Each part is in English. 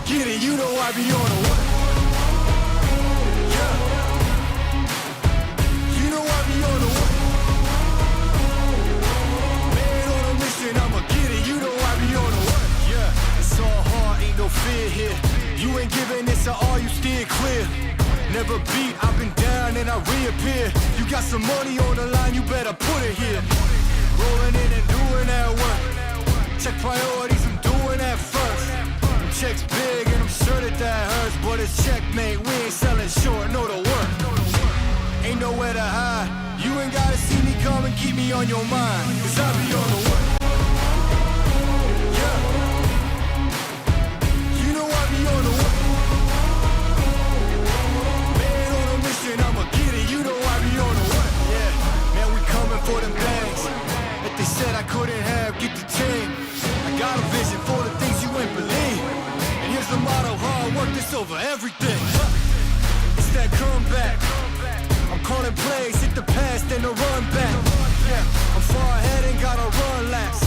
get it, you know I be on the way. Yeah. You know I be on the way. Man on a mission, I'ma get it, you know I be on the way. Yeah, it's all hard, ain't no fear here. You ain't giving this at all, you steer clear. Never beat, I've been down and I reappear. You got some money on the line, you better put it here. Rolling in and doing that work. Check priorities, I'm doing that first. Them checks big and I'm sure that hurts. But it's checkmate, we ain't selling short, know the work. Ain't nowhere to hide. You ain't gotta see me come and keep me on your mind. Cause I be on the way. Yeah. You know I be on the way. Man on a mission, I'ma get it, you know I be on the way. Yeah, man, we coming for them bags that they said I couldn't have, get the team. I got a vision for the things you ain't believe. And here's the motto, hard work, this over everything. It's that comeback. I'm calling plays, hit the pass, then the run back. Yeah, I'm far ahead and gotta run laps.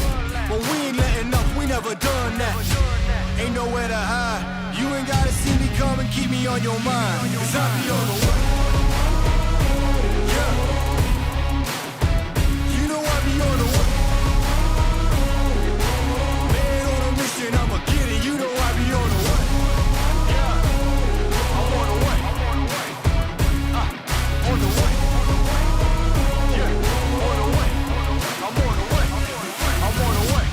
But we ain't letting up, we never done that. Ain't nowhere to hide. You ain't gotta see me come and keep me on your mind. Cause I be on the way. Yeah. You know I be on the way. Man on a mission, I'ma get it, you know I be on the way. Yeah, I'm on the way. On the way. Yeah, on the way. I'm on the way. I'm on the way.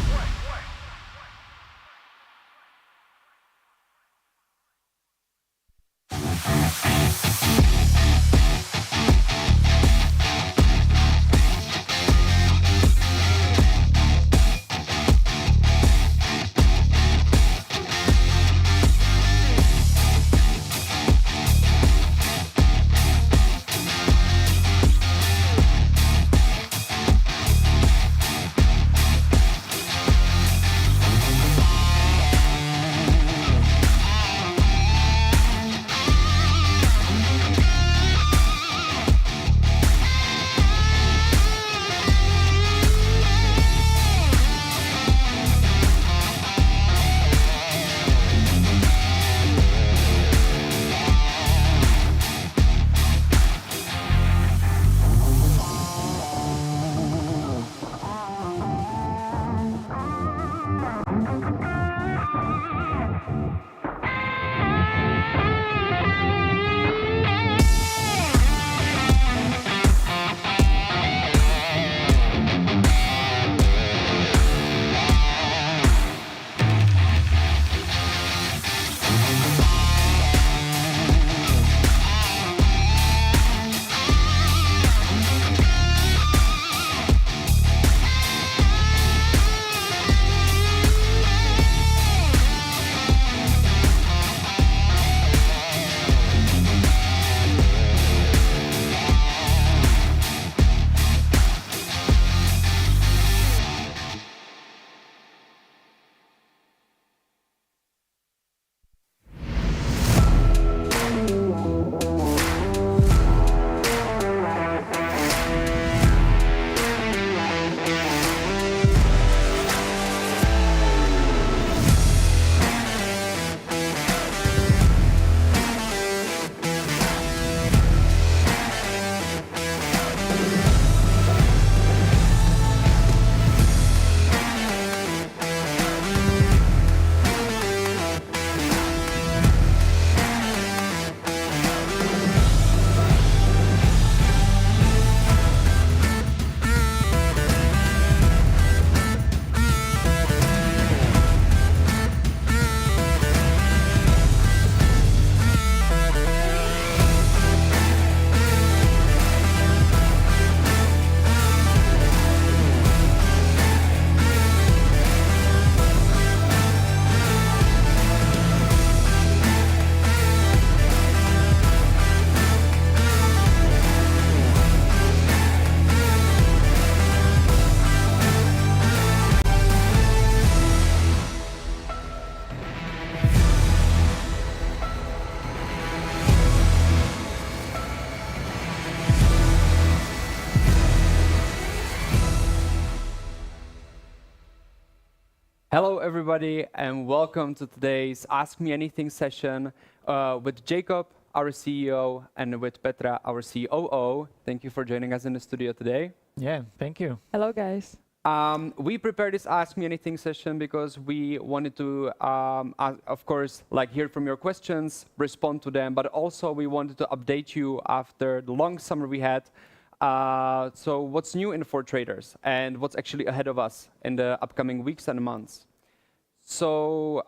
Hello, everybody, and welcome to today's Ask Me Anything session with Jakub, our CEO, and with Petra, our COO. Thank you for joining us in the studio today. Yeah, thank you. Hello, guys. We prepared this Ask Me Anything session because we wanted to, of course, hear from your questions, respond to them, but also we wanted to update you after the long summer we had. So what's new in for traders and what's actually ahead of us in the upcoming weeks and months. So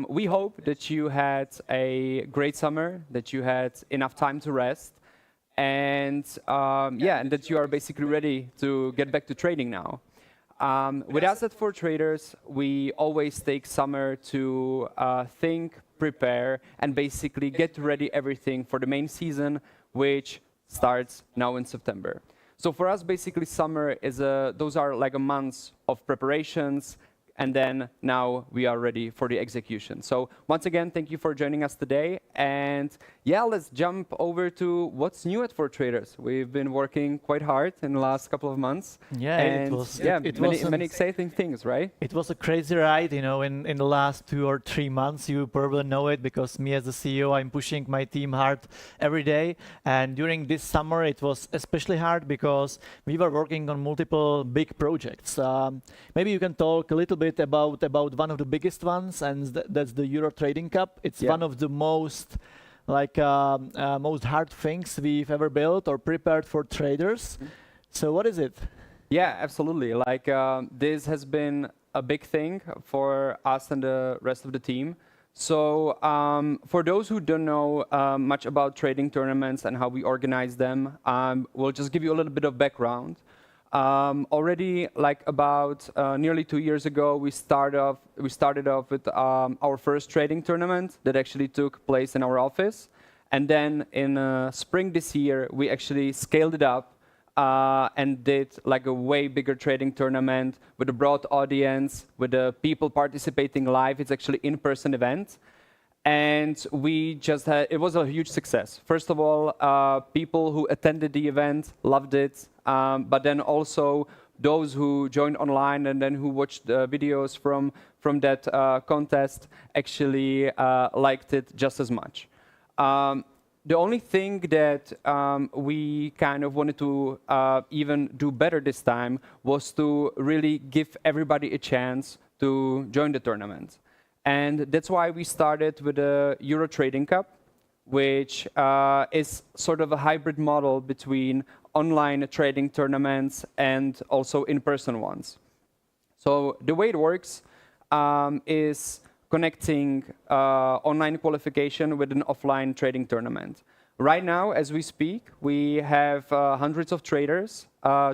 we hope that you had a great summer, that you had enough time to rest, and and that you are basically ready to get back to trading now. With us at For Traders, we always take summer to think, prepare, and basically get ready everything for the main season, which starts now in September. So for us, basically, summer is those are like a months of preparations, and then now we are ready for the execution. So once again, thank you for joining us today. And yeah, let's jump over to what's new at For Traders. We've been working quite hard in the last couple of months. Yeah, and it many exciting things, right? It was a crazy ride, you know, in the last 2 or 3 months. You probably know it because me as the CEO, I'm pushing my team hard every day. And during this summer, it was especially hard because we were working on multiple big projects. Maybe you can talk a little bit about one of the biggest ones, and that's the Euro Trading Cup. It's one of the most most hard things we've ever built or prepared for traders. So what is it? Yeah, absolutely. This has been a big thing for us and the rest of the team. So for those who don't know much about trading tournaments and how we organize them, we'll just give you a little bit of background. Already, about nearly 2 years ago, we started off with our first trading tournament that actually took place in our office. And then in spring this year, we actually scaled it up and did a way bigger trading tournament with a broad audience, with the people participating live. It's actually an in-person event. And it was a huge success. First of all, people who attended the event loved it, but then also those who joined online and then who watched the videos from that contest actually liked it just as much. The only thing that we kind of wanted to even do better this time was to really give everybody a chance to join the tournament. And that's why we started with the Euro Trading Cup, which is sort of a hybrid model between online trading tournaments and also in-person ones. So the way it works is connecting online qualification with an offline trading tournament. Right now, as we speak, we have hundreds of traders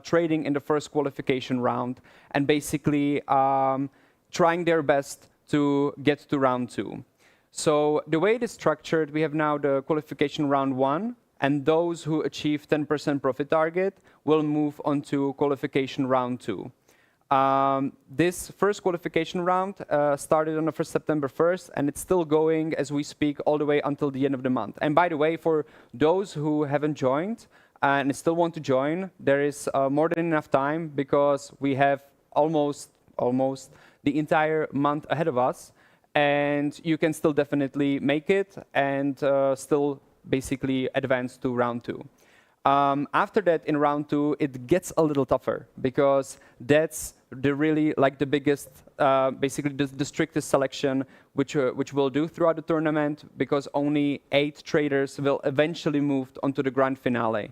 trading in the first qualification round and basically trying their best to get to round 2. So the way it is structured, we have now the qualification round 1, and those who achieve 10% profit target will move on to qualification round 2. This first qualification round started on the September 1st, and it's still going as we speak all the way until the end of the month. And by the way, for those who haven't joined and still want to join, there is more than enough time because we have almost the entire month ahead of us, and you can still definitely make it and still basically advance to round 2. After that, in round 2, it gets a little tougher because that's the biggest, basically the strictest selection which we'll do throughout the tournament, because only 8 traders will eventually move onto the grand finale.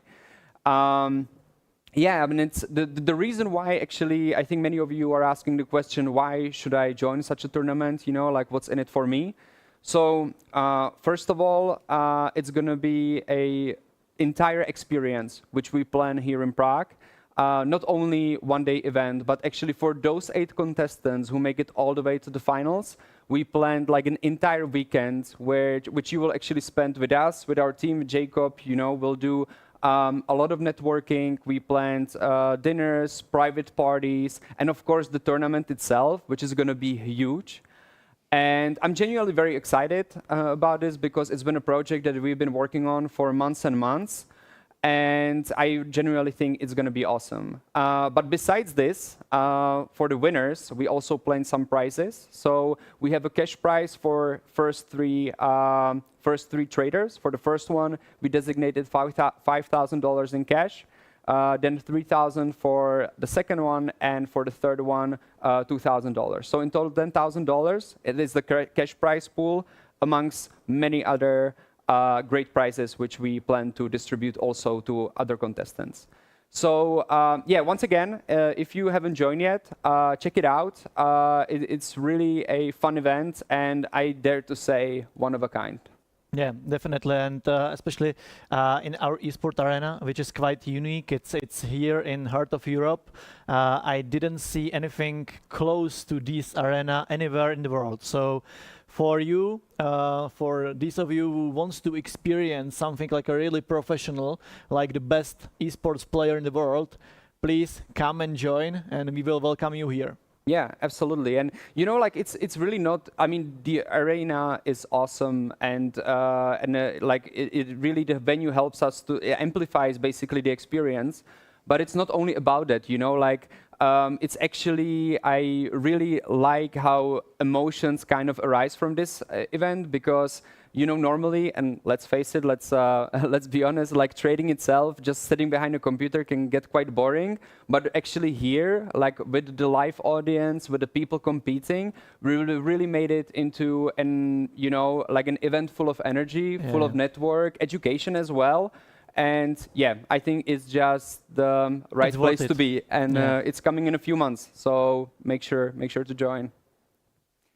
Yeah, I mean, it's the reason why actually I think many of you are asking the question, why should I join such a tournament? You know, what's in it for me? So first of all, it's going to be an entire experience which we plan here in Prague. Not only one-day event, but actually for those 8 contestants who make it all the way to the finals, we planned an entire weekend which you will actually spend with us, with our team. Jakub, will do a lot of networking. We planned dinners, private parties, and of course the tournament itself, which is going to be huge. And I'm genuinely very excited about this because it's been a project that we've been working on for months and months. and I genuinely think it's going to be awesome. But besides this, for the winners, we also plan some prizes. So we have a cash prize for first three traders. For the first one, we designated $5,000 in cash. Then $3,000 for the second one, and for the third one, $2,000. So in total, $10,000. It is the cash prize pool amongst many other great prizes which we plan to distribute also to other contestants. So yeah, once again, if you haven't joined yet, check it out. It's really a fun event, and I dare to say one of a kind. Yeah, definitely, and especially in our esport arena, which is quite unique. It's here in heart of Europe. I didn't see anything close to this arena anywhere in the world. So for you, for these of you who wants to experience something like a really professional, like the best esports player in the world, please come and join, and we will welcome you here. Yeah, absolutely. And you know, like it's really not. I mean, the arena is awesome, and like it really, the venue helps us to amplifies basically the experience. But it's not only about that, you know, like it's actually, I really like how emotions kind of arise from this event, because you know, normally, and let's face it, let's be honest, like trading itself, just sitting behind a computer can get quite boring. But actually here, like with the live audience, with the people competing, we really made it into an, you know, like an event full of energy, full of network, education as well. And yeah, I think it's just the right place to be. And it's coming in a few months, so make sure to join.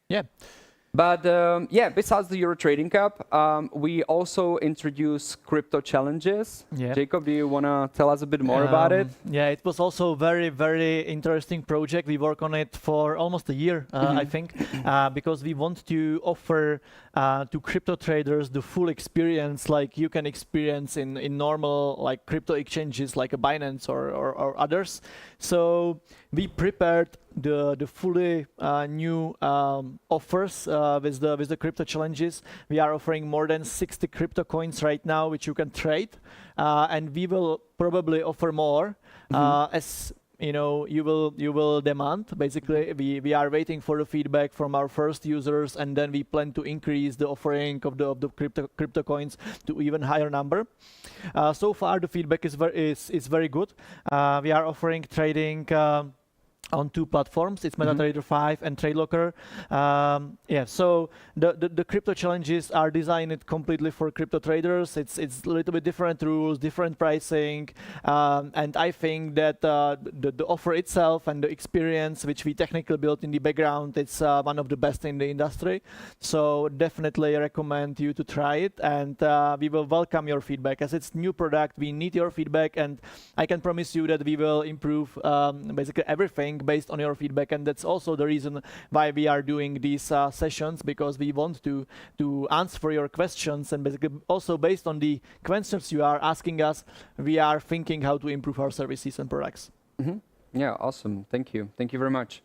Yeah. But yeah, besides the Euro Trading Cup, we also introduce crypto challenges. Yeah. Jakub, do you want to tell us a bit more about it? Yeah, it was also very, very interesting project. We worked on it for almost a year, I think, because we want to offer to crypto traders the full experience like you can experience in normal like crypto exchanges like a Binance or others. So we prepared the fully new offers with the crypto challenges. We are offering more than 60 crypto coins right now, which you can trade, and we will probably offer more as you know, you will demand. Basically, we are waiting for the feedback from our first users, and then we plan to increase the offering of the crypto coins to even higher number. So far, the feedback is very good. We are offering trading on 2 platforms. It's MetaTrader 5 and TradeLocker. Yeah, so the crypto challenges are designed completely for crypto traders. It's a little bit different rules, different pricing, and I think that the offer itself and the experience which we technically built in the background, it's one of the best in the industry. So definitely recommend you to try it, and we will welcome your feedback. As it's new product, we need your feedback, and I can promise you that we will improve basically everything based on your feedback, and that's also the reason why we are doing these sessions, because we want to answer your questions, and basically also based on the questions you are asking us, we are thinking how to improve our services and products. Yeah, awesome. Thank you very much.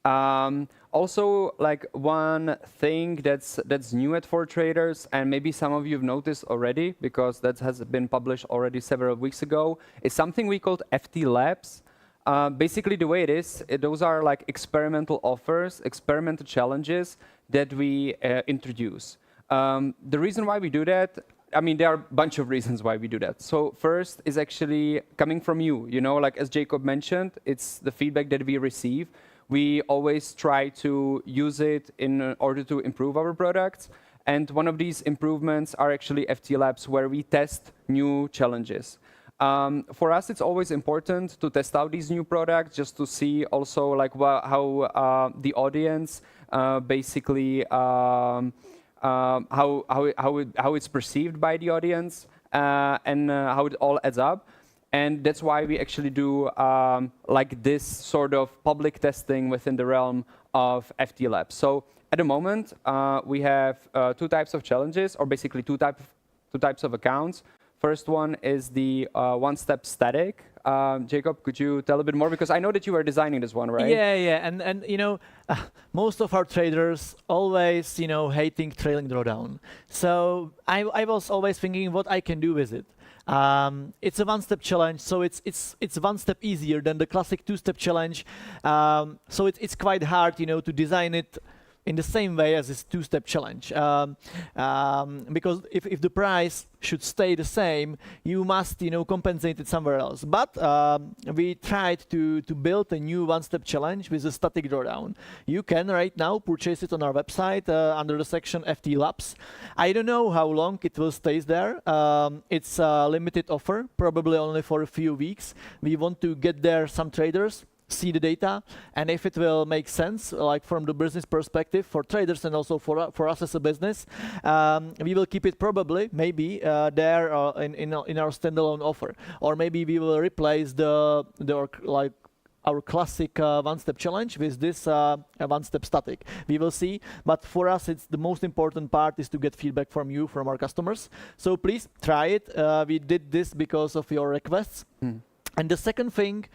Also, like one thing that's new at 4Traders, and maybe some of you have noticed already because that has been published already several weeks ago, is something we called FT Labs. Basically, the way it is, those are like experimental offers, experimental challenges that we introduce. The reason why we do that, I mean, there are a bunch of reasons why we do that. So first is actually coming from you. You know, like as Jakub mentioned, it's the feedback that we receive. We always try to use it in order to improve our products. And one of these improvements are actually FT Labs, where we test new challenges. For us, it's always important to test out these new products, just to see also like how the audience basically how it's perceived by the audience, and how it all adds up. And that's why we actually do like this sort of public testing within the realm of FT Labs. So at the moment, we have 2 types of challenges, or basically two types of accounts. First one is the one-step static. Jakub, could you tell a bit more? Because I know that you were designing this one, right? Yeah, and you know, most of our traders always, you know, hating trailing drawdown. So I was always thinking what I can do with it. It's a one-step challenge, so it's one step easier than the classic two-step challenge. So it's quite hard, you know, to design it in the same way as this two-step challenge. Because if the price should stay the same, you must, you know, compensate it somewhere else. But we tried to build a new one-step challenge with a static drawdown. You can right now purchase it on our website under the section FT Labs. I don't know how long it will stay there. It's a limited offer, probably only for a few weeks. We want to get there some traders, see the data, and if it will make sense, like from the business perspective for traders and also for us as a business, we will keep it probably, maybe there in our standalone offer, or maybe we will replace our classic one-step challenge with this one-step static. We will see, but for us, it's the most important part is to get feedback from you, from our customers. So please try it. We did this because of your requests. And the second thing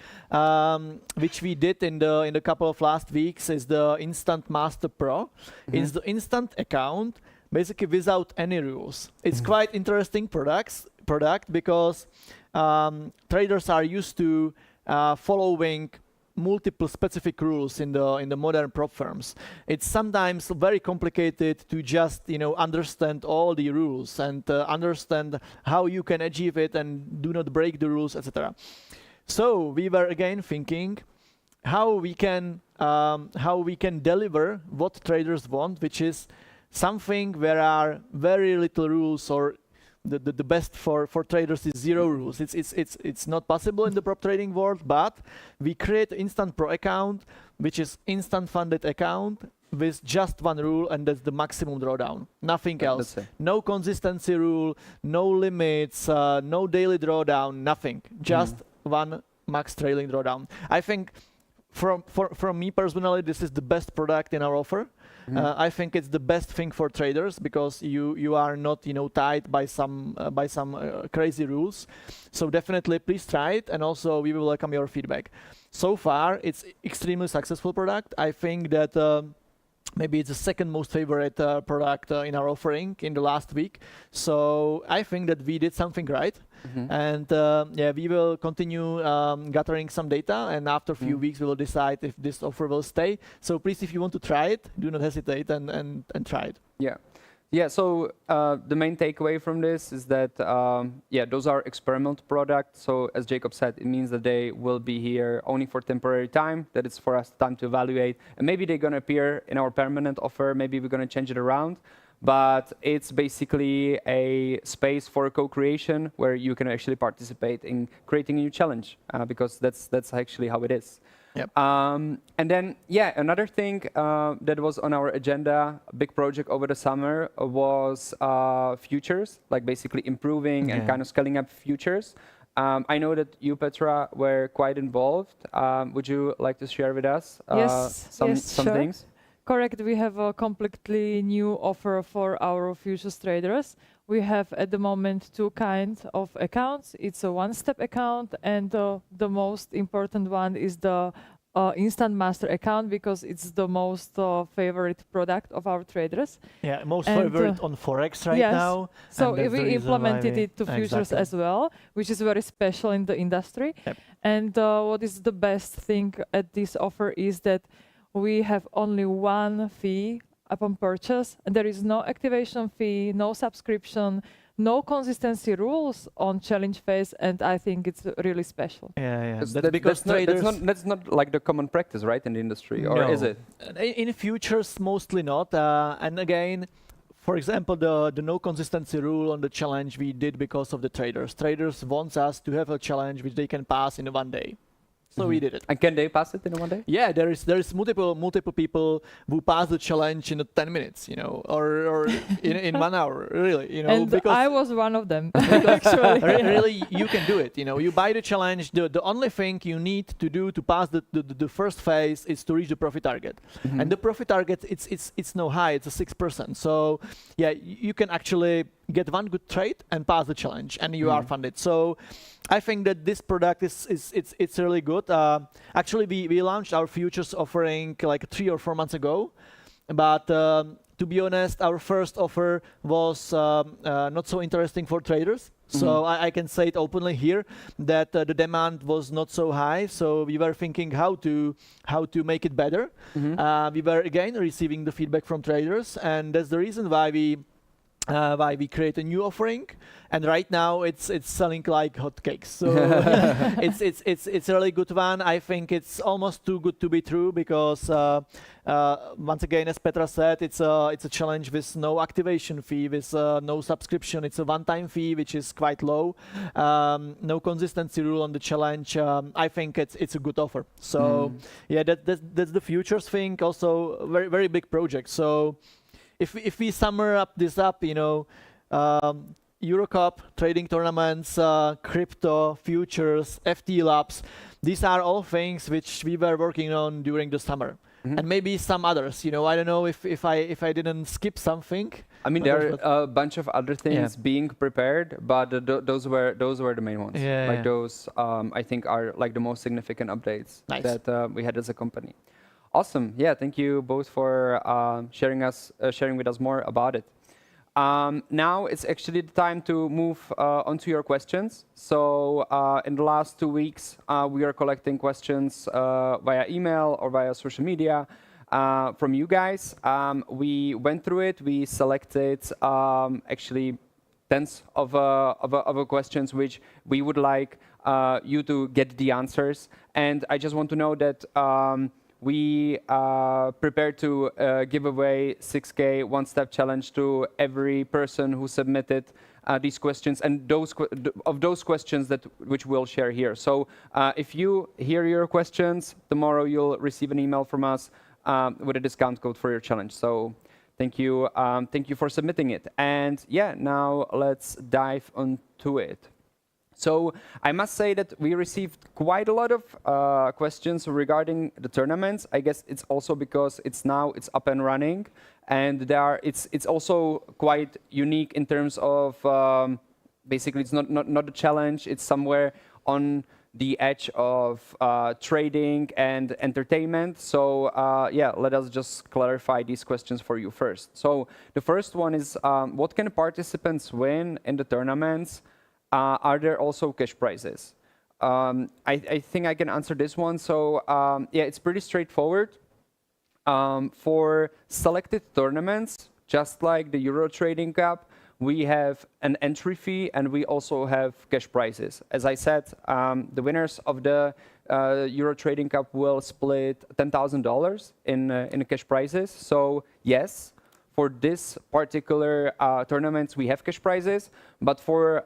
which we did in the couple of last weeks is the Instant Master Pro. It's the instant account, basically without any rules. It's quite interesting product because traders are used to following multiple specific rules in the modern prop firms. It's sometimes very complicated to just, you know, understand all the rules and understand how you can achieve it and do not break the rules, etc. So we were again thinking how we can deliver what traders want, which is something where are very little rules, or the best for traders is zero rules. It's not possible in the prop trading world, but we create Instant Pro account, which is instant funded account with just one rule, and that's the maximum drawdown. Nothing else. No consistency rule, no limits, no daily drawdown, nothing. Just one max trailing drawdown. I think from me personally, this is the best product in our offer. I think it's the best thing for traders because you are not, you know, tied by some crazy rules. So definitely please try it, and also we will welcome your feedback. So far it's extremely successful product. I think that maybe it's the second most favorite product in our offering in the last week. So I think that we did something right. And yeah, we will continue gathering some data, and after a few weeks we will decide if this offer will stay. So please, if you want to try it, do not hesitate and try it. Yeah, so the main takeaway from this is that, yeah, those are experimental products. So as Jakub said, it means that they will be here only for temporary time, that it's for us time to evaluate. And maybe they're going to appear in our permanent offer. Maybe we're going to change it around. But it's basically a space for co-creation where you can actually participate in creating a new challenge, because that's actually how it is. Yep. And then, yeah, another thing that was on our agenda, a big project over the summer, was futures, like basically improving and kind of scaling up futures. I know that you, Petra, were quite involved. Would you like to share with us some sure. things? Correct. We have a completely new offer for our futures traders. We have at the moment two kinds of accounts. It's a one-step account, and the most important one is the Instant Master account, because it's the most favorite product of our traders. Yeah, most favorite on Forex right now. So we implemented it to futures as well, which is very special in the industry. Yep. And what is the best thing at this offer is that we have only one fee upon purchase, and there is no activation fee, no subscription, no consistency rules on challenge phase, and I think it's really special. Yeah. That's not like the common practice, right, in the industry, or is it? In futures, mostly not. And again, for example, the no consistency rule on the challenge we did because of the traders. Traders want us to have a challenge which they can pass in 1 day. So we did it. And can they pass it in 1 day? Yeah, there is multiple people who pass the challenge in 10 minutes, you know, or in 1 hour, really, you know. And because I was one of them, actually. Really, you can do it. You know, you buy the challenge. The only thing you need to do to pass the first phase is to reach the profit target, and the profit target it's no high. It's a 6%. So yeah, you can actually get one good trade and pass the challenge, and you are funded. So I think that this product it's really good. Actually, we launched our futures offering like 3 or 4 months ago, but to be honest, our first offer was not so interesting for traders. So I can say it openly here that the demand was not so high. So we were thinking how to make it better. We were again receiving the feedback from traders, and that's the reason why we create a new offering. And right now it's selling like hotcakes. So it's a really good one. I think it's almost too good to be true because once again, as Petra said, it's a challenge with no activation fee, with no subscription. It's a one-time fee which is quite low. No consistency rule on the challenge. I think it's a good offer. So yeah, that's the futures thing. Also very very big project. So if we summer up this you know. Eurocup, trading tournaments, crypto, futures, FT labs. These are all things which we were working on during the summer. And maybe some others, you know, I don't know if I didn't skip something. I mean, there are a bunch of other things being prepared, but those were the main ones. Like those, I think, are like the most significant updates that we had as a company. Awesome. Yeah, thank you both for sharing with us more about it. Now it's actually the time to move on to your questions. So in the last 2 weeks, we are collecting questions via email or via social media from you guys. We went through it. We selected actually tens of questions which we would like you to get the answers. And I just want to know that we prepared to give away 6K one-step challenge to every person who submitted these questions, and those questions which we'll share here. So if you hear your questions, tomorrow you'll receive an email from us with a discount code for your challenge. So thank you for submitting it. And yeah, now let's dive onto it. So I must say that we received quite a lot of questions regarding the tournaments. I guess it's also because it's up and running, and it's also quite unique in terms of basically it's not a challenge. It's somewhere on the edge of trading and entertainment. So yeah, let us just clarify these questions for you first. So the first one is, what can participants win in the tournaments? Are there also cash prizes? I think I can answer this one. So yeah, it's pretty straightforward. For selected tournaments, just like the Euro Trading Cup, we have an entry fee and we also have cash prizes. As I said, the winners of the Euro Trading Cup will split $10,000 in cash prizes. So yes, for this particular tournaments, we have cash prizes, but for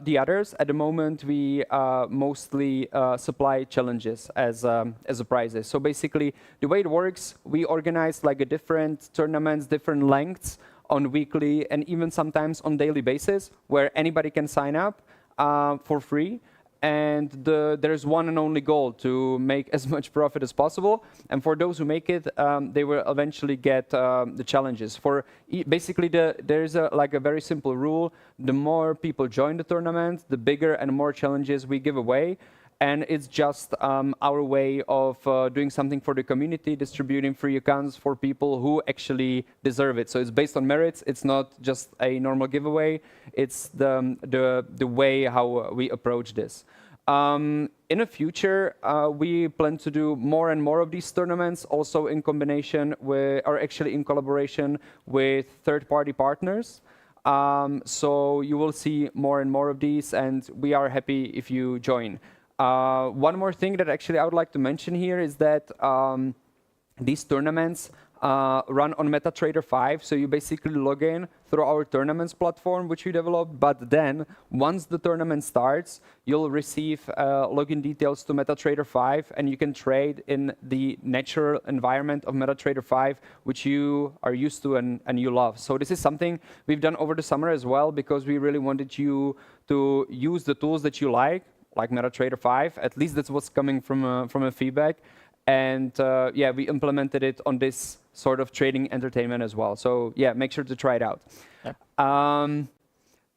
the others, at the moment, we mostly supply challenges as prizes. So basically, the way it works, we organize like a different tournaments, different lengths on weekly and even sometimes on daily basis, where anybody can sign up for free. And there's one and only goal to make as much profit as possible. And for those who make it, they will eventually get the challenges. Basically, there's like a very simple rule. The more people join the tournament, the bigger and more challenges we give away. And it's just our way of doing something for the community, distributing free accounts for people who actually deserve it. So it's based on merits. It's not just a normal giveaway. It's the way how we approach this. In the future, we plan to do more and more of these tournaments, also in combination with, or actually in collaboration with third-party partners. So you will see more and more of these, and we are happy if you join. One more thing that actually I would like to mention here is that these tournaments run on MetaTrader 5. So you basically log in through our tournaments platform, which we developed. But then once the tournament starts, you'll receive login details to MetaTrader 5, and you can trade in the natural environment of MetaTrader 5, which you are used to and you love. So this is something we've done over the summer as well, because we really wanted you to use the tools that you like MetaTrader 5. At least that's what's coming from a feedback. And yeah, we implemented it on this sort of trading entertainment as well. So yeah, make sure to try it out. Yeah.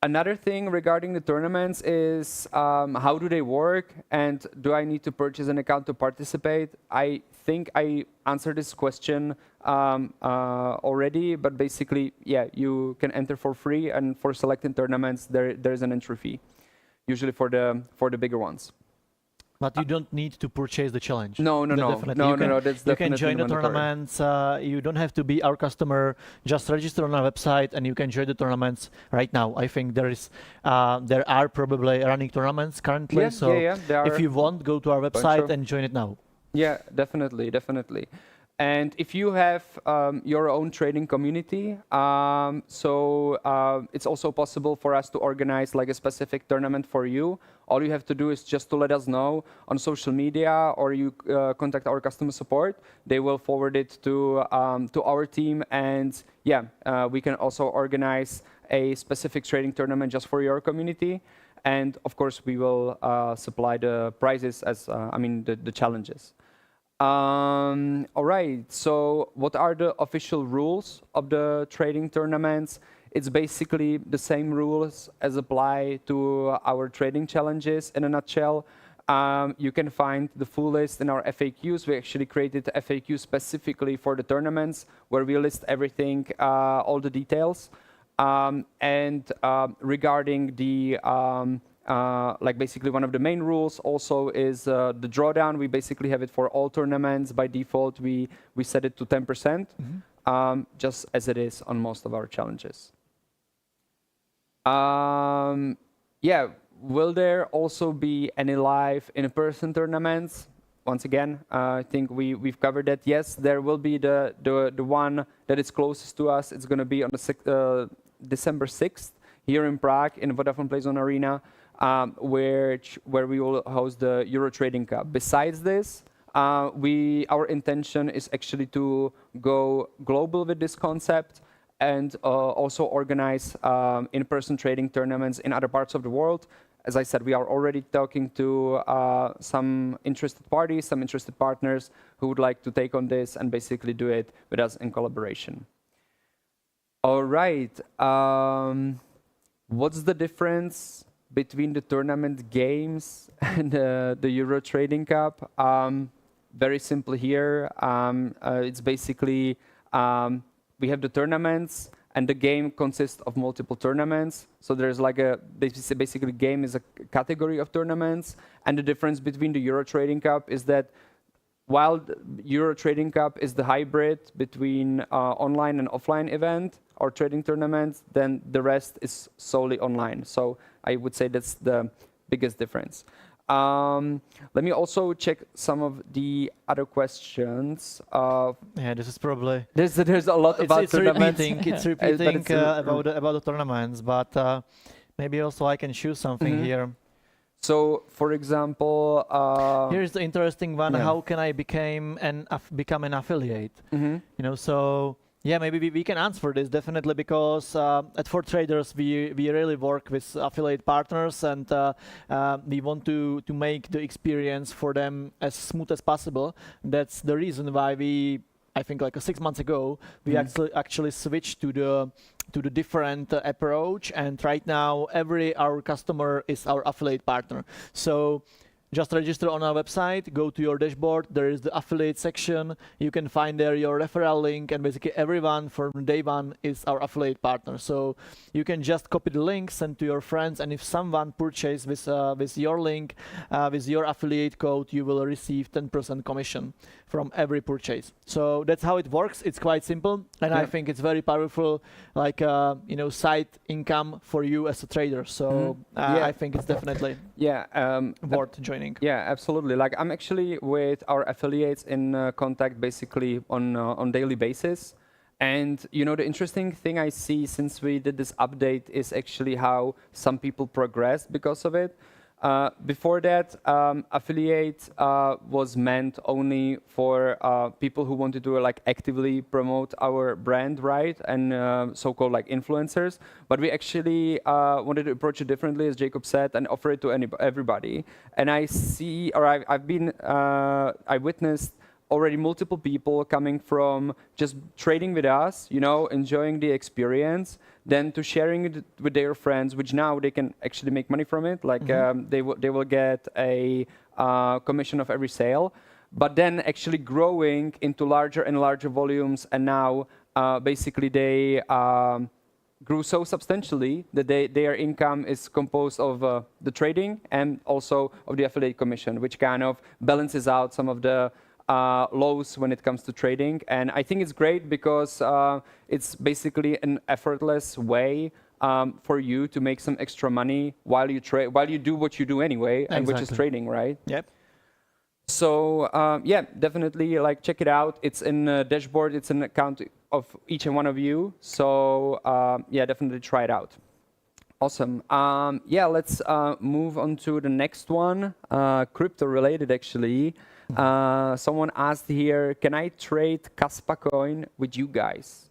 Another thing regarding the tournaments is how do they work, and do I need to purchase an account to participate? I think I answered this question already, but basically, yeah, you can enter for free, and for selected tournaments, there's an entry fee, usually for the bigger ones. But you don't need to purchase the challenge. No. That's you can join the mandatory. tournaments. You don't have to be our customer. Just register on our website, and you can join the tournaments right now. I think there are probably running tournaments currently. Yeah, there are. If you want, go to our website of. and join it now. Yeah, definitely. And if you have your own trading community, it's also possible for us to organize like a specific tournament for you. All you have to do is just to let us know on social media, or you contact our customer support. They will forward it to our team, and yeah, we can also organize a specific trading tournament just for your community. And of course, we will supply the prizes as the challenges. All right, so what are the official rules of the trading tournaments? It's basically the same rules as apply to our trading challenges in a nutshell. You can find the full list in our FAQs. We actually created the FAQ specifically for the tournaments, where we list everything, all the details. Regarding the basically one of the main rules also is the drawdown. We basically have it for all tournaments. By default, we set it to 10%, just as it is on most of our challenges. Yeah, will there also be any live in-person tournaments? Once again, I think we've covered that. Yes, there will be the one that is closest to us. It's going to be on the December 6th here in Prague in Vodafone PlayZone Arena. Where we will host the Euro Trading Cup. Besides this, our intention is actually to go global with this concept, and also organize in-person trading tournaments in other parts of the world. As I said, we are already talking to some interested parties, some interested partners who would like to take on this and basically do it with us in collaboration. All right, what's the difference between the tournament games and the Euro Trading Cup? Very simple here. It's basically, we have the tournaments, and the game consists of multiple tournaments. So there's like basically game is a category of tournaments. And the difference between the Euro Trading Cup is that while the Euro Trading Cup is the hybrid between online and offline event or trading tournaments, then the rest is solely online. So I would say that's the biggest difference. Let me also check some of the other questions. Yeah, this is probably... There's a lot about tournaments. It's repeating about the tournaments, but maybe also I can choose something here. So, for example... here's the interesting one. Yeah. How can I become an affiliate? You know, so... Yeah, maybe we can answer this definitely, because at For Traders we really work with affiliate partners, and we want to make the experience for them as smooth as possible. That's the reason why I think like 6 months ago, we actually switched to the different approach, and right now our customer is our affiliate partner. So just register on our website, go to your dashboard, there is the affiliate section, you can find there your referral link, and basically everyone from day one is our affiliate partner. So you can just copy the link, send to your friends, and if someone purchases with your link, with your affiliate code, you will receive 10% commission from every purchase. So that's how it works. It's quite simple, and I think it's very powerful, like side income for you as a trader. So I think it's definitely worth joining. Yeah, absolutely. Like I'm actually with our affiliates in contact basically on daily basis. And the interesting thing I see since we did this update is actually how some people progressed because of it. Before that, affiliate was meant only for people who wanted to actively promote our brand, right? And so-called influencers. But we actually wanted to approach it differently, as Jakub said, and offer it to everybody. And I witnessed already multiple people coming from just trading with us, enjoying the experience, then to sharing it with their friends, which now they can actually make money from it. They will get a commission of every sale. but then actually growing into larger and larger volumes, and now basically they grew so substantially that their income is composed of the trading and also of the affiliate commission, which kind of balances out some of the lows when it comes to trading. And I think it's great because it's basically an effortless way for you to make some extra money while you do what you do anyway, and which is trading, right? Yep. So yeah, definitely like check it out. It's in a dashboard. It's an account of each and one of you. So yeah, definitely try it out. Awesome. Yeah, let's move on to the next one, crypto related actually. Someone asked here, can I trade Kaspa coin with you guys?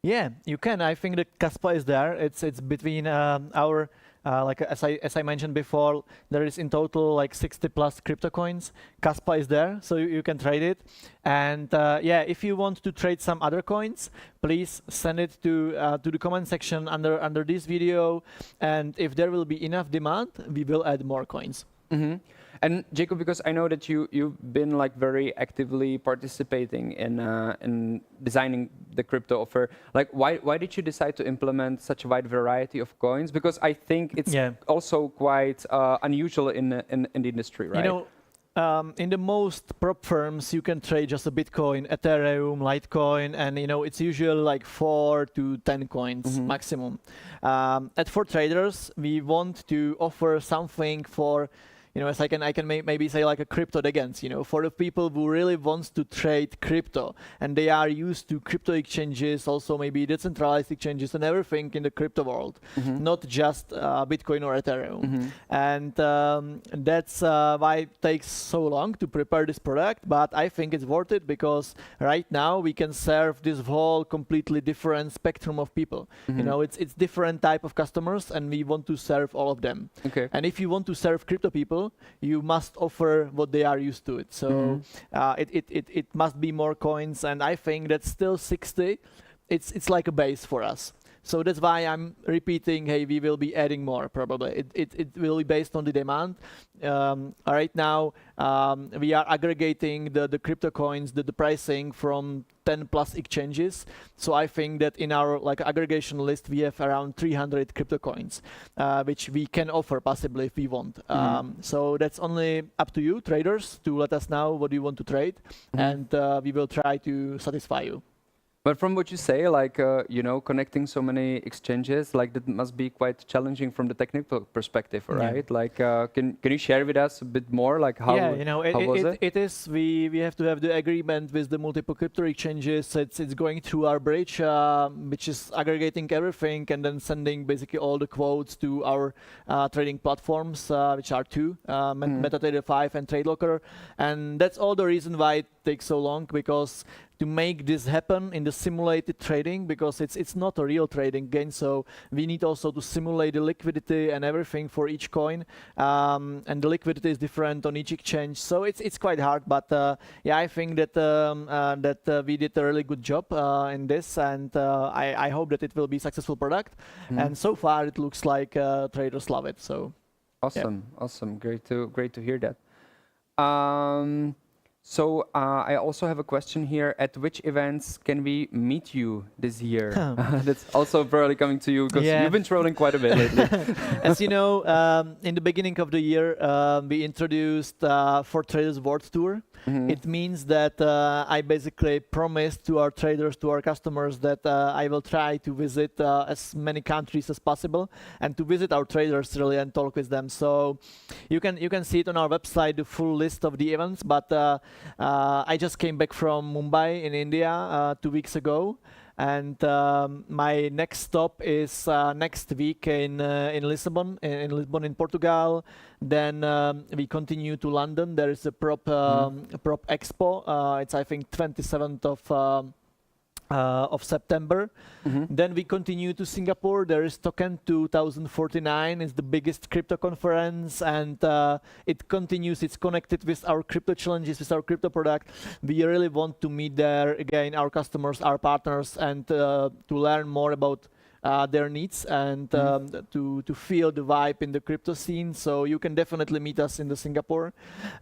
Yeah, you can. I think that Kaspa is there. It's between our like as I mentioned before, there is in total like 60 plus crypto coins. Kaspa is there, so you can trade it. And yeah, if you want to trade some other coins, please send it to the comment section under this video. And if there will be enough demand, we will add more coins. Mm-hmm. And Jakub, because I know that you've been like very actively participating in designing the crypto offer, like why did you decide to implement such a wide variety of coins? Because I think it's also quite unusual in the industry, right? You know, in the most prop firms, you can trade just a Bitcoin, Ethereum, Litecoin, and you know it's usually like 4 to 10 coins maximum. For traders, we want to offer something for, you know, as I can maybe say like a crypto against, you know, for the people who really wants to trade crypto and they are used to crypto exchanges, also maybe decentralized exchanges and everything in the crypto world, not just Bitcoin or Ethereum. And that's why it takes so long to prepare this product, but I think it's worth it because right now we can serve this whole completely different spectrum of people. You know, it's different type of customers and we want to serve all of them. Okay. And if you want to serve crypto people, you must offer what they are used to it. So it must be more coins, and I think that still 60, it's like a base for us. So that's why I'm repeating, hey, we will be adding more probably. It will be based on the demand. Right now, we are aggregating the crypto coins, the pricing from 10 plus exchanges. So I think that in our like aggregation list, we have around 300 crypto coins, which we can offer possibly if we want. So that's only up to you, traders, to let us know what you want to trade, and we will try to satisfy you. But from what you say, like, you know, connecting so many exchanges, like that must be quite challenging from the technical perspective, right? Like, can you share with us a bit more, like how, you know, how was it? It is, we have to have the agreement with the multiple crypto exchanges. It's going through our bridge, which is aggregating everything and then sending basically all the quotes to our trading platforms, which are two, MetaTrader 5 and TradeLocker. And that's all the reason why it takes so long, because to make this happen in the simulated trading, because it's not a real trading again, so we need also to simulate the liquidity and everything for each coin, and the liquidity is different on each exchange, so it's quite hard. But yeah, I think that we did a really good job in this, and I hope that it will be a successful product. And so far it looks like traders love it. So awesome, awesome, great to hear that. So I also have a question here. At which events can we meet you this year? That's also probably coming to you because you've been traveling quite a bit lately. As you know, in the beginning of the year, we introduced for Traders World Tour. It means that I basically promised to our traders, to our customers, that I will try to visit as many countries as possible and to visit our traders really and talk with them. So you can see it on our website, the full list of the events. But I just came back from Mumbai in India 2 weeks ago. And my next stop is next week in Lisbon, in Portugal. Then we continue to London. There is a prop expo. It's I think 27th of September. Then we continue to Singapore. There is Token 2049. It's the biggest crypto conference, and it continues. It's connected with our crypto challenges, with our crypto product. We really want to meet there again our customers, our partners, and to learn more about their needs and to feel the vibe in the crypto scene. So you can definitely meet us in the Singapore.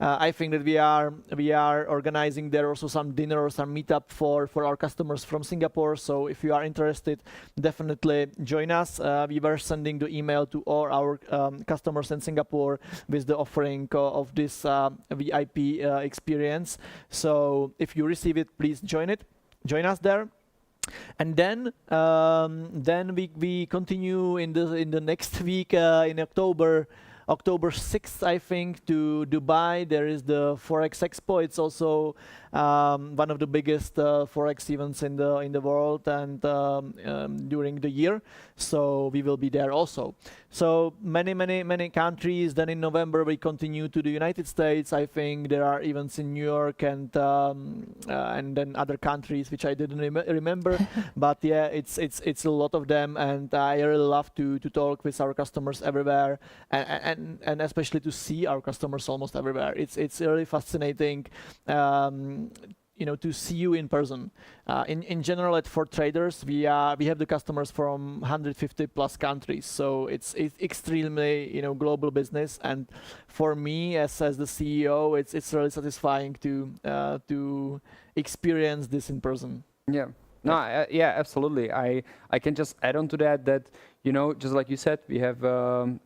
I think that we are organizing there also some dinner or some meetup for our customers from Singapore. So if you are interested, definitely join us. We were sending the email to all our customers in Singapore with the offering of this VIP experience. So if you receive it, please join us there. And then we continue in the next week in October 6th, I think, to Dubai. There is the Forex Expo. It's also one of the biggest Forex events in the world and during the year. So we will be there also. So many countries. Then in November we continue to the United States. I think there are events in New York and then other countries which I didn't remember. But yeah, it's a lot of them, and I really love to talk with our customers everywhere, and especially to see our customers almost everywhere. It's really fascinating. To see you in person. In general, for traders, we have the customers from 150 plus countries, so it's extremely global business. And for me, as the CEO, it's really satisfying to experience this in person. Yeah. No, yeah, absolutely. I can just add on to that, just like you said, we have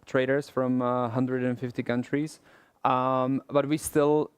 traders from 150 countries, but we still,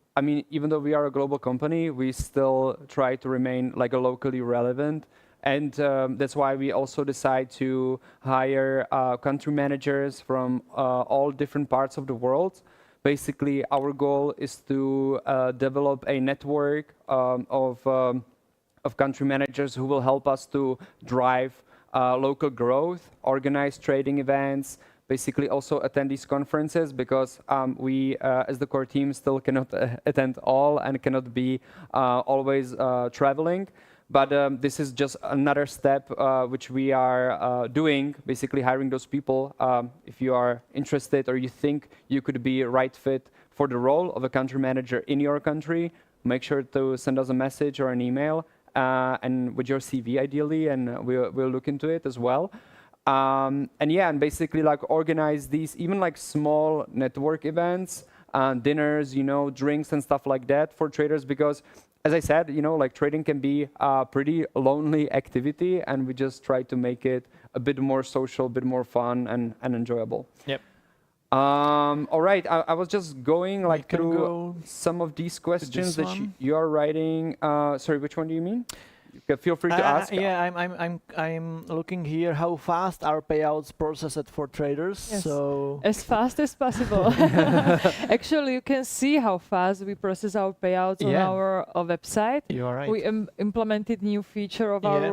even though we are a global company, we still try to remain like a locally relevant. And that's why we also decide to hire country managers from all different parts of the world. Basically, our goal is to develop a network of country managers who will help us to drive local growth, organize trading events, basically also attend these conferences, because we, as the core team, still cannot attend all and cannot be always traveling. But this is just another step which we are doing, basically hiring those people. If you are interested or you think you could be a right fit for the role of a country manager in your country, make sure to send us a message or an email, and with your CV ideally, and we'll look into it as well. And basically like organize these even like small network events, dinners, drinks and stuff like that for traders, because as I said, like trading can be a pretty lonely activity, and we just try to make it a bit more social, a bit more fun and enjoyable. Yep. All right, I was just going like through some of these questions that you are writing. Sorry, which one do you mean? Feel free to ask. Yeah, I'm looking here how fast our payouts processed for traders. Yes. So as fast as possible. Actually, you can see how fast we process our payouts on our website. You are right. We implemented new feature of our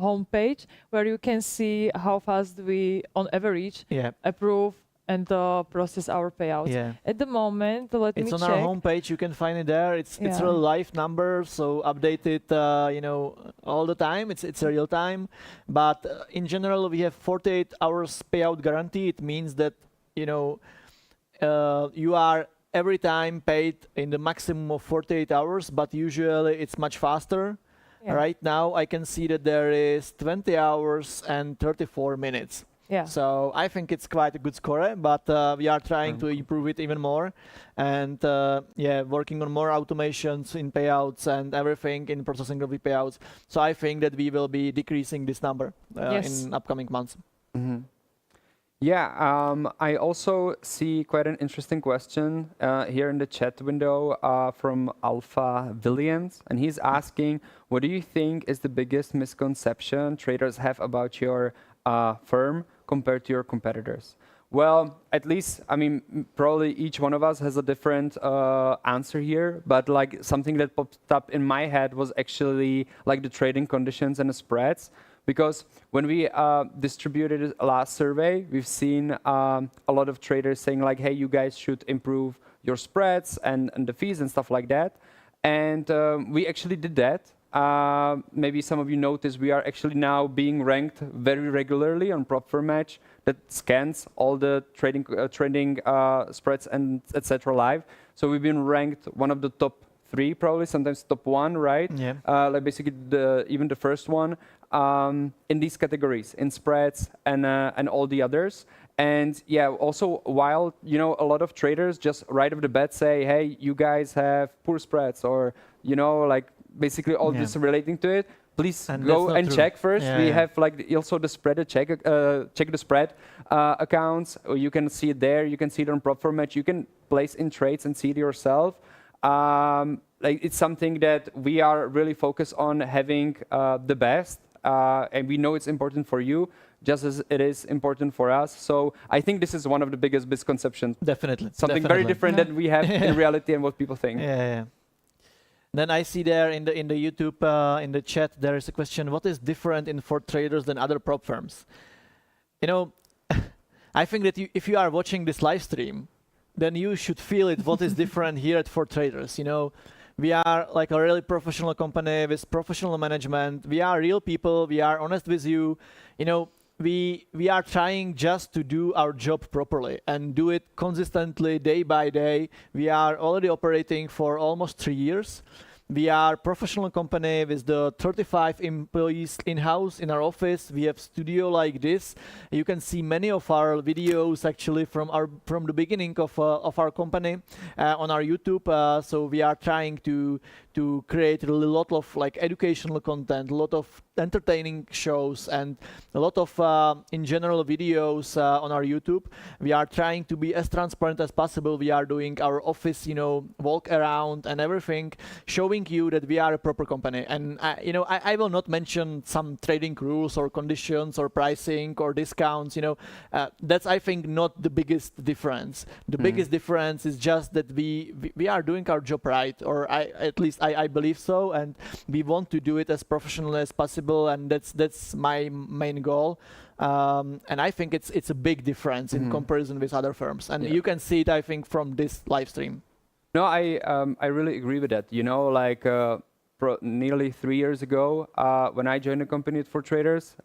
homepage where you can see how fast we, on average, approve and process our payouts. Yeah. At the moment, let me check. It's on our homepage. You can find it there. It's a live number, so update it, all the time. It's a real time. But in general, we have 48 hours payout guarantee. It means that you are every time paid in the maximum of 48 hours, but usually it's much faster. Yeah. Right now, I can see that there is 20 hours and 34 minutes. Yeah. So I think it's quite a good score, but we are trying to improve it even more, and working on more automations in payouts and everything in processing of the payouts. So I think that we will be decreasing this number in upcoming months. Mm-hmm. Yeah, I also see quite an interesting question here in the chat window from Alpha Villians, and he's asking, what do you think is the biggest misconception traders have about your firm compared to your competitors? Well, at least, probably each one of us has a different answer here, but like something that popped up in my head was actually like the trading conditions and the spreads, because when we distributed a last survey, we've seen a lot of traders saying like, hey, you guys should improve your spreads and the fees and stuff like that. And we actually did that. Maybe some of you noticed we are actually now being ranked very regularly on Prop4Match that scans all the trading spreads and etc. live. So we've been ranked one of the top 3 probably, sometimes top 1, right? Yeah. Like basically even the first one in these categories, in spreads and all the others. And yeah, also while a lot of traders just right off the bat say, hey, you guys have poor spreads, or like basically all this relating to it. Please go and check first. We have like also the spread check the spread accounts. You can see it there. You can see it on prop format. You can place in trades and see it yourself. Like it's something that we are really focused on having the best, and we know it's important for you, just as it is important for us. So I think this is one of the biggest misconceptions. Definitely. Something very different that we have in reality and what people think. Yeah. Then I see there in the YouTube in the chat there is a question: what is different for traders than other prop firms? I think that if you are watching this live stream, then you should feel it. What is different here at For Traders? We are like a really professional company with professional management. We are real people. We are honest with you. We are trying just to do our job properly and do it consistently day by day. We are already operating for almost 3 years. We are a professional company with the 35 employees in-house in our office. We have studio like this. You can see many of our videos actually from the beginning of our company on our YouTube. So we are trying to create a lot of like educational content, a lot of entertaining shows, and a lot of in general videos on our YouTube. We are trying to be as transparent as possible. We are doing our office, walk around and everything, showing you that we are a proper company. And I will not mention some trading rules or conditions or pricing or discounts. That's I think not the biggest difference. The biggest difference is just that we are doing our job right, or at least I believe so, and we want to do it as professionally as possible, and that's my main goal. And I think it's a big difference in comparison with other firms, and you can see it, I think, from this live stream. No, I really agree with that. Like nearly 3 years ago, when I joined the company at For Traders,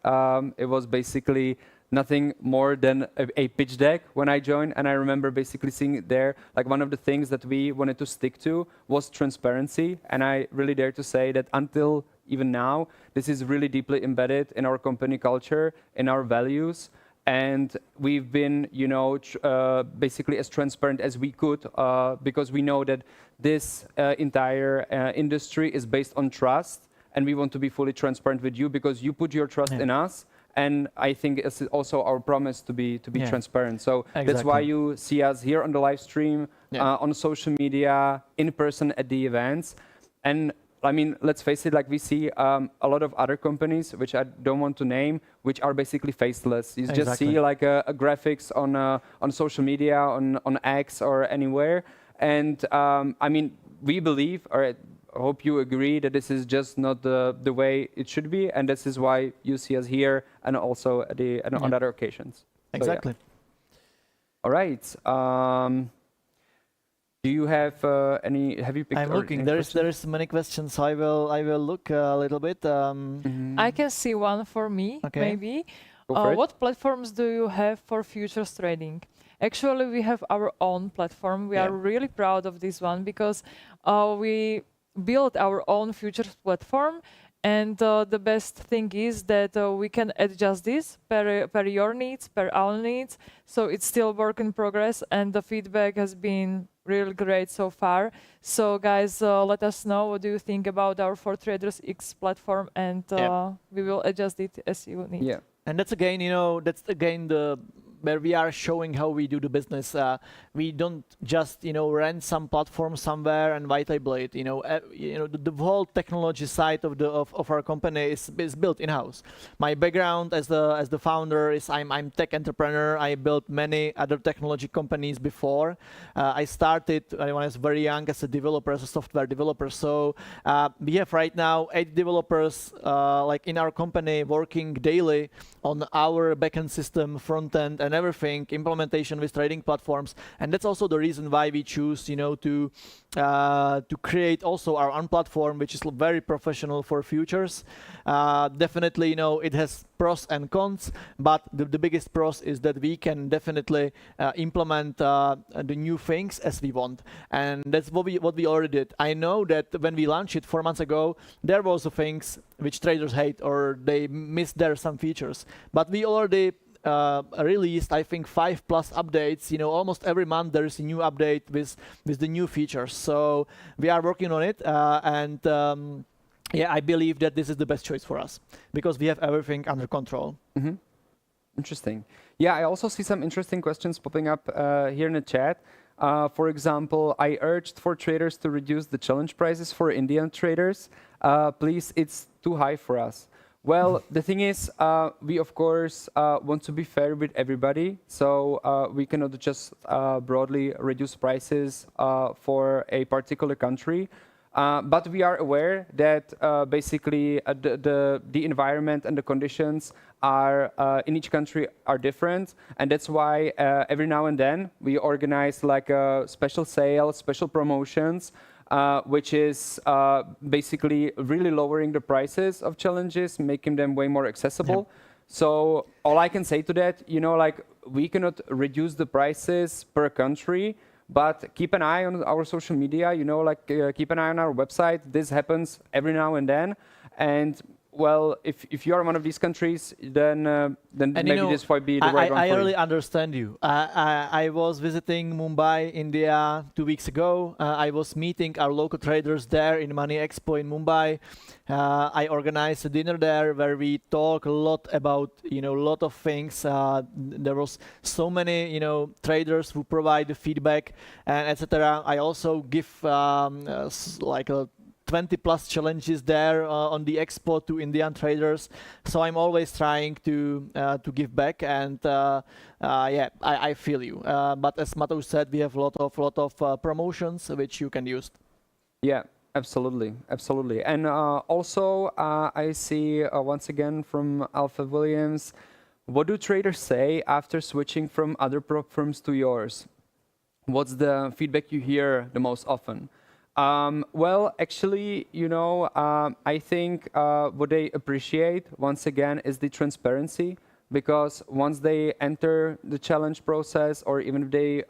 it was basically nothing more than a pitch deck when I joined. And I remember basically seeing it there, like one of the things that we wanted to stick to was transparency. And I really dare to say that until even now, this is really deeply embedded in our company culture, in our values. And we've been, basically as transparent as we could, because we know that this entire industry is based on trust. And we want to be fully transparent with you because you put your trust in us. And I think it's also our promise to be transparent. So that's why you see us here on the live stream, on social media, in person at the events. And I mean, let's face it, like we see a lot of other companies, which I don't want to name, which are basically faceless. You just see like a graphics on social media, on X or anywhere. And I mean, we believe, or I hope you agree, that this is just not the way it should be, and this is why you see us here and also at on other occasions. Exactly. So, yeah. All right. Do you have any? Have you picked? I'm looking. There's many questions. I will look a little bit. I can see one for me, maybe. What platforms do you have for futures trading? Actually, we have our own platform. We are really proud of this one because we build our own futures platform, and the best thing is that we can adjust this per your needs, per our needs. So it's still work in progress, and the feedback has been really great so far. So guys, let us know what do you think about our For Traders X platform, and we will adjust it as you need. Yeah, and that's again, the where we are showing how we do the business. We don't just rent some platform somewhere and white label it. The whole technology side of our company is built in house. My background as the founder is I'm tech entrepreneur. I built many other technology companies before. I started when I was very young as a developer, as a software developer. So we have right now 8 developers like in our company working daily on our backend system, front end, and and everything, implementation with trading platforms, and that's also the reason why we choose, to create also our own platform, which is very professional for futures. Definitely, it has pros and cons, but the biggest pros is that we can definitely implement the new things as we want, and that's what we already did. I know that when we launched it 4 months ago, there was things which traders hate or they missed there some features, but we already released, I think, 5+ updates. Almost every month there is a new update with the new features. So we are working on it, and yeah, I believe that this is the best choice for us because we have everything under control. Mm-hmm. Interesting. Yeah, I also see some interesting questions popping up here in the chat. For example, I urged for traders to reduce the challenge prices for Indian traders. Please, it's too high for us. Well, the thing is, we of course want to be fair with everybody, so we cannot just broadly reduce prices for a particular country. But we are aware that basically the environment and the conditions are in each country are different, and that's why every now and then we organize like a special sale, special promotions, which is basically really lowering the prices of challenges, making them way more accessible. Yep. So all I can say to that, like we cannot reduce the prices per country, but keep an eye on our social media, keep an eye on our website. This happens every now and then. And well, if you are one of these countries, then maybe this might be the right one for you. I really understand you. I was visiting Mumbai, India 2 weeks ago. I was meeting our local traders there in Money Expo in Mumbai. I organized a dinner there where we talk a lot about, a lot of things. There was so many, traders who provide the feedback and etc. I also give like a 20+ challenges there on the expo to Indian traders. So I'm always trying to give back, and yeah, I feel you. But as Matouš said, we have a lot of promotions which you can use. Yeah, absolutely, absolutely. And also I see once again from Alpha Williams, what do traders say after switching from other prop firms to yours? What's the feedback you hear the most often? Well, actually, I think what they appreciate, once again, is the transparency, because once they enter the challenge process, or even if they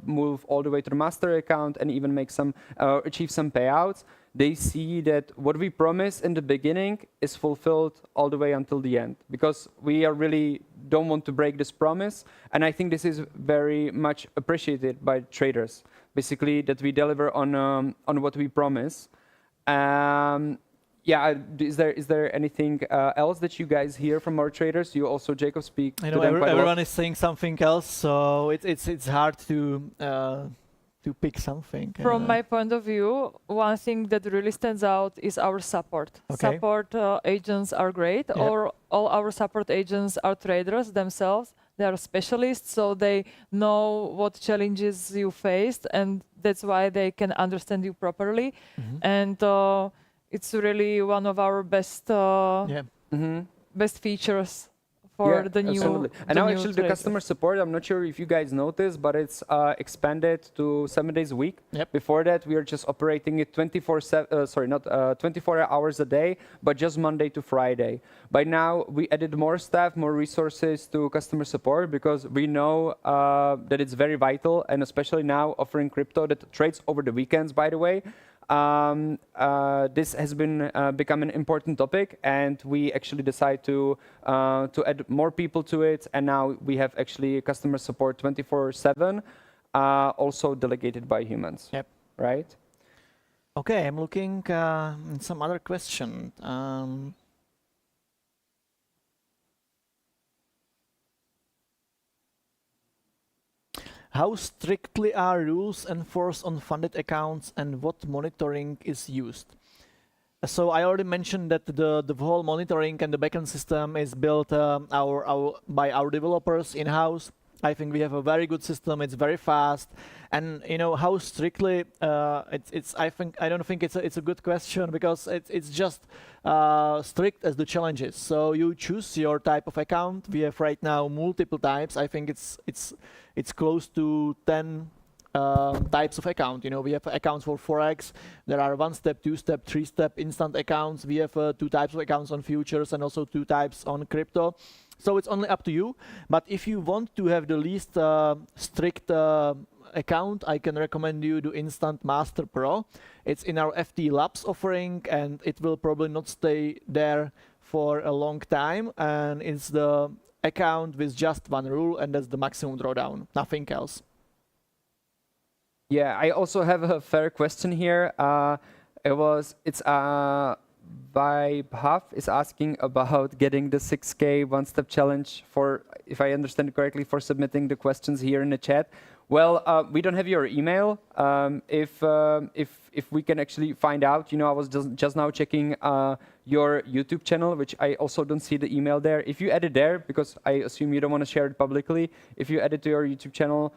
move all the way to the master account and even make some, achieve some payouts, they see that what we promised in the beginning is fulfilled all the way until the end, because we are really don't want to break this promise. And I think this is very much appreciated by traders, basically, that we deliver on what we promise. Yeah, is there anything else that you guys hear from our traders? You also, Jakub, speak I to know them quite a lot. everyone is saying something else, so it's hard to pick something. From my point of view, one thing that really stands out is our support. Okay. Support agents are great. Yeah. All our support agents are traders themselves. They are specialists, so they know what challenges you faced, and that's why they can understand you properly. Mm-hmm. And it's really one of our best best features for the new. Absolutely. And now actually the customer support, I'm not sure if you guys noticed, but it's expanded to 7 days a week. Yep. Before that, we were just operating it 24 hours a day, but just Monday to Friday. By now, we added more staff, more resources to customer support, because we know that it's very vital, and especially now offering crypto that trades over the weekends, by the way. This has been become an important topic, and we actually decide to add more people to it. And now we have actually customer support 24/7, also delegated by humans. Yep. Right. Okay, I'm looking at some other question. How strictly are rules enforced on funded accounts, and what monitoring is used? So I already mentioned that the whole monitoring and the backend system is built by our developers in-house. I think we have a very good system. It's very fast, and how strictly it's. I don't think it's a good question because it's just strict as the challenges. So you choose your type of account. We have right now multiple types. I think it's close to 10 types of account. We have accounts for Forex. There are 1-step, 2-step, 3-step instant accounts. We have 2 types of accounts on futures and also 2 types on crypto. So it's only up to you. But if you want to have the least strict account, I can recommend you the Instant Master Pro. It's in our FT Labs offering, and it will probably not stay there for a long time. And it's the account with just one rule, and that's the maximum drawdown, nothing else. Yeah, I also have a fair question here. It's by Bhav is asking about getting the 6K one-step challenge for, if I understand it correctly, for submitting the questions here in the chat. Well, we don't have your email. If we can actually find out, I was just now checking your YouTube channel, which I also don't see the email there. If you add it there, because I assume you don't want to share it publicly, if you add it to your YouTube channel,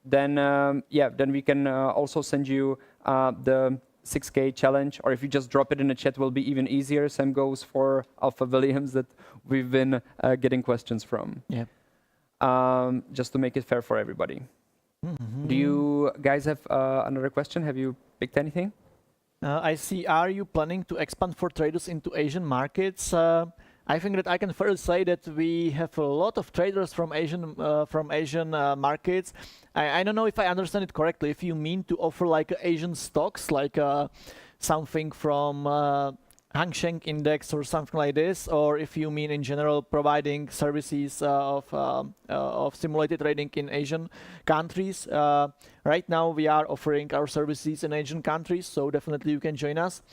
then we can also send you the 6K challenge, or if you just drop it in the chat, will be even easier. Same goes for Alpha Williams that we've been getting questions from. Yeah. Just to make it fair for everybody. Mm-hmm. Do you guys have another question? Have you picked anything? I see. Are you planning to expand for traders into Asian markets? I think that I can first say that we have a lot of traders from Asian markets. I don't know if I understand it correctly. If you mean to offer like Asian stocks, like something from Hang Seng Index or something like this, or if you mean in general providing services of simulated trading in Asian countries. Right now we are offering our services in Asian countries, so definitely you can join us.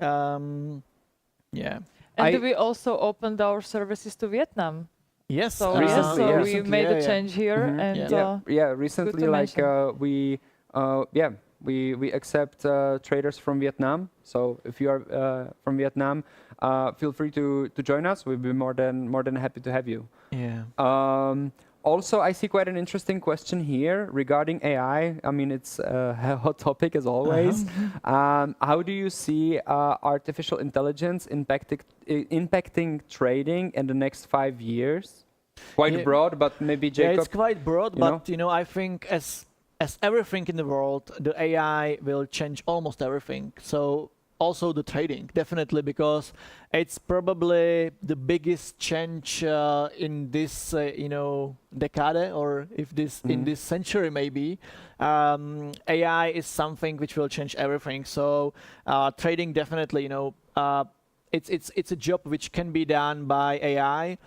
Yeah. And we also opened our services to Vietnam. Yes, so recently, we made a change here, and recently, we accept traders from Vietnam. So if you are from Vietnam, feel free to join us. We'll be more than happy to have you. Yeah. Also, I see quite an interesting question here regarding AI. I mean, it's a hot topic as always. How do you see artificial intelligence impacting trading in the next 5 years? Quite broad, but maybe Jakub. Yeah, it's quite broad, but I think as everything in the world, the AI will change almost everything. So also the trading, definitely, because it's probably the biggest change in this, decade, or if this in this century maybe. AI is something which will change everything. So trading, definitely, it's a job which can be done by AI.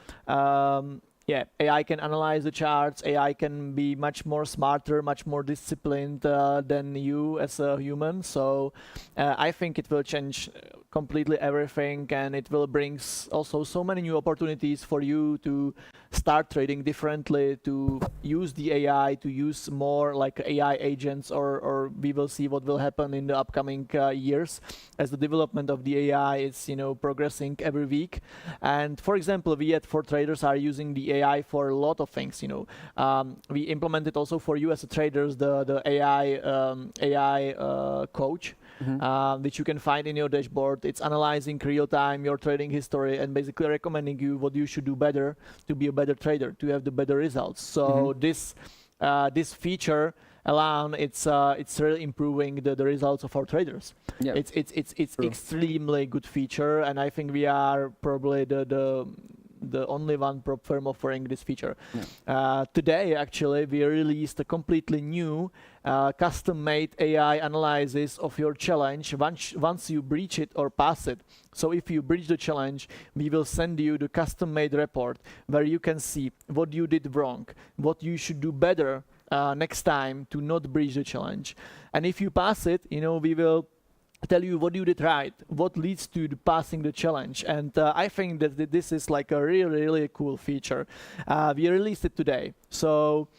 AI can analyze the charts. AI can be much more smarter, much more disciplined than you as a human. So I think it will change completely everything, and it will bring also so many new opportunities for you to start trading differently, to use the AI, to use more like AI agents, or we will see what will happen in the upcoming years as the development of the AI is progressing every week. And for example, we at For Traders are using the AI for a lot of things. We implemented also for you as a traders the AI coach, which you can find in your dashboard. It's analyzing real time your trading history and basically recommending you what you should do better to be a better trader, to have the better results. So this feature alone, it's really improving the results of our traders. Yeah. It's extremely good feature, and I think we are probably the only one prop firm offering this feature. Today, actually, we released a completely new custom-made AI analysis of your challenge once you breach it or pass it. So if you breach the challenge, we will send you the custom-made report where you can see what you did wrong, what you should do better next time to not breach the challenge. And if you pass it, we will tell you what you did right, what leads to passing the challenge. And I think that this is like a really, really cool feature. We released it today. So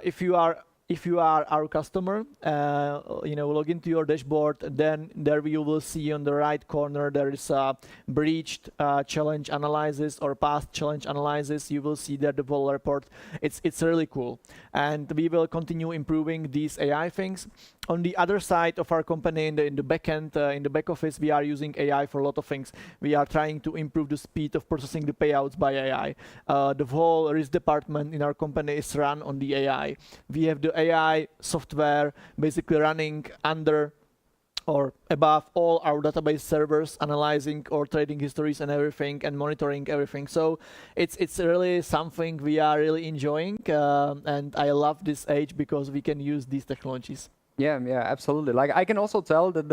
if you are if you are our customer, log into your dashboard, then there you will see on the right corner there is a breached challenge analysis or past challenge analysis. You will see that the whole report. It's really cool, and we will continue improving these AI things. On the other side of our company, in the back end, in the back office, we are using AI for a lot of things. We are trying to improve the speed of processing the payouts by AI. The whole risk department in our company is run on the AI. We have the AI software basically running under or above all our database servers, analyzing our trading histories and everything, and monitoring everything. So it's really something we are really enjoying, and I love this age because we can use these technologies. Yeah, absolutely. Like I can also tell that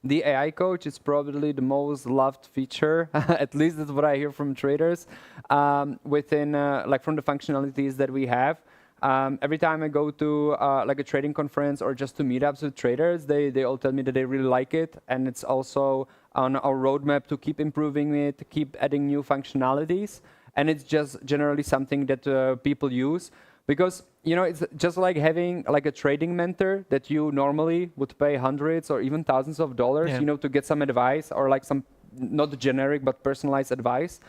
the AI coach is probably the most loved feature. At least that's what I hear from traders within like from the functionalities that we have. Every time I go to like a trading conference or just to meetups with traders, they all tell me that they really like it, and it's also on our roadmap to keep improving it, to keep adding new functionalities, and it's just generally something that people use. Because it's just like having like a trading mentor that you normally would pay hundreds or even thousands of dollars, to get some advice or like some not generic but personalized advice.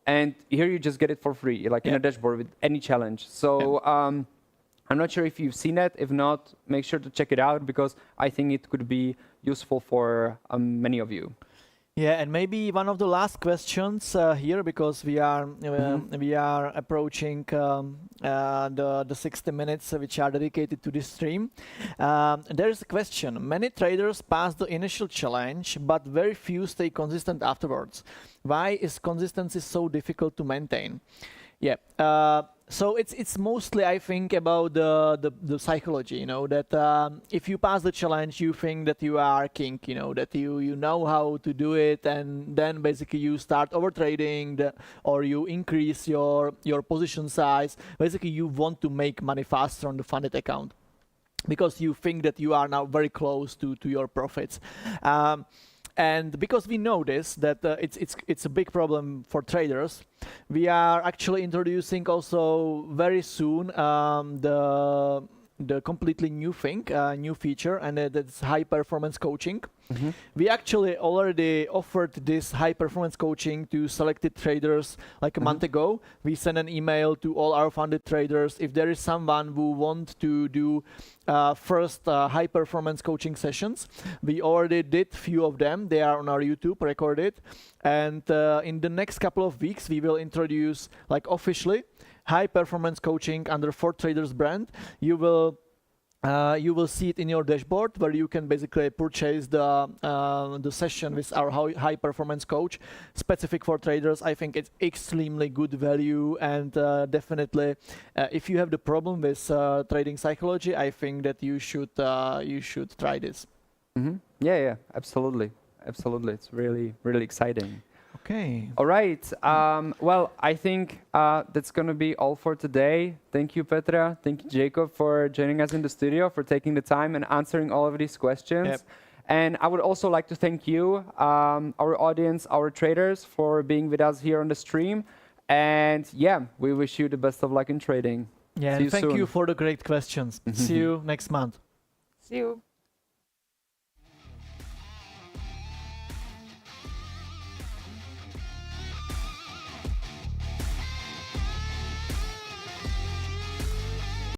And here you just get it for free, like in a dashboard with any challenge. So I'm not sure if you've seen it. If not, make sure to check it out because I think it could be useful for many of you. Yeah, and maybe one of the last questions here, because we are approaching the 60 minutes which are dedicated to this stream. There is a question. Many traders pass the initial challenge, but very few stay consistent afterwards. Why is consistency so difficult to maintain? Yeah. So it's mostly, I think, about the psychology, that if you pass the challenge, you think that you are king, that you know how to do it, and then basically you start overtrading or you increase your position size. Basically, you want to make money faster on the funded account because you think that you are now very close to your profits. And because we know this, that it's a big problem for traders, we are actually introducing also very soon the completely new thing, new feature, and that's high performance coaching. Mm-hmm. We actually already offered this high performance coaching to selected traders like a month ago. We sent an email to all our funded traders. If there is someone who wants to do first high performance coaching sessions, we already did few of them. They are on our YouTube recorded, and in the next couple of weeks we will introduce like officially high performance coaching under For Traders brand. You will see it in your dashboard where you can basically purchase the session with our high performance coach specific for traders. I think it's extremely good value, and definitely if you have the problem with trading psychology, I think that you should try this. Mm-hmm. Yeah, absolutely. It's really exciting. Okay. All right. Well, I think that's going to be all for today. Thank you, Petra. Thank you, Jakub, for joining us in the studio, for taking the time and answering all of these questions. Yep. And I would also like to thank you, our audience, our traders, for being with us here on the stream. And we wish you the best of luck in trading. Yeah, and thank you for the great questions. See you next month. See you.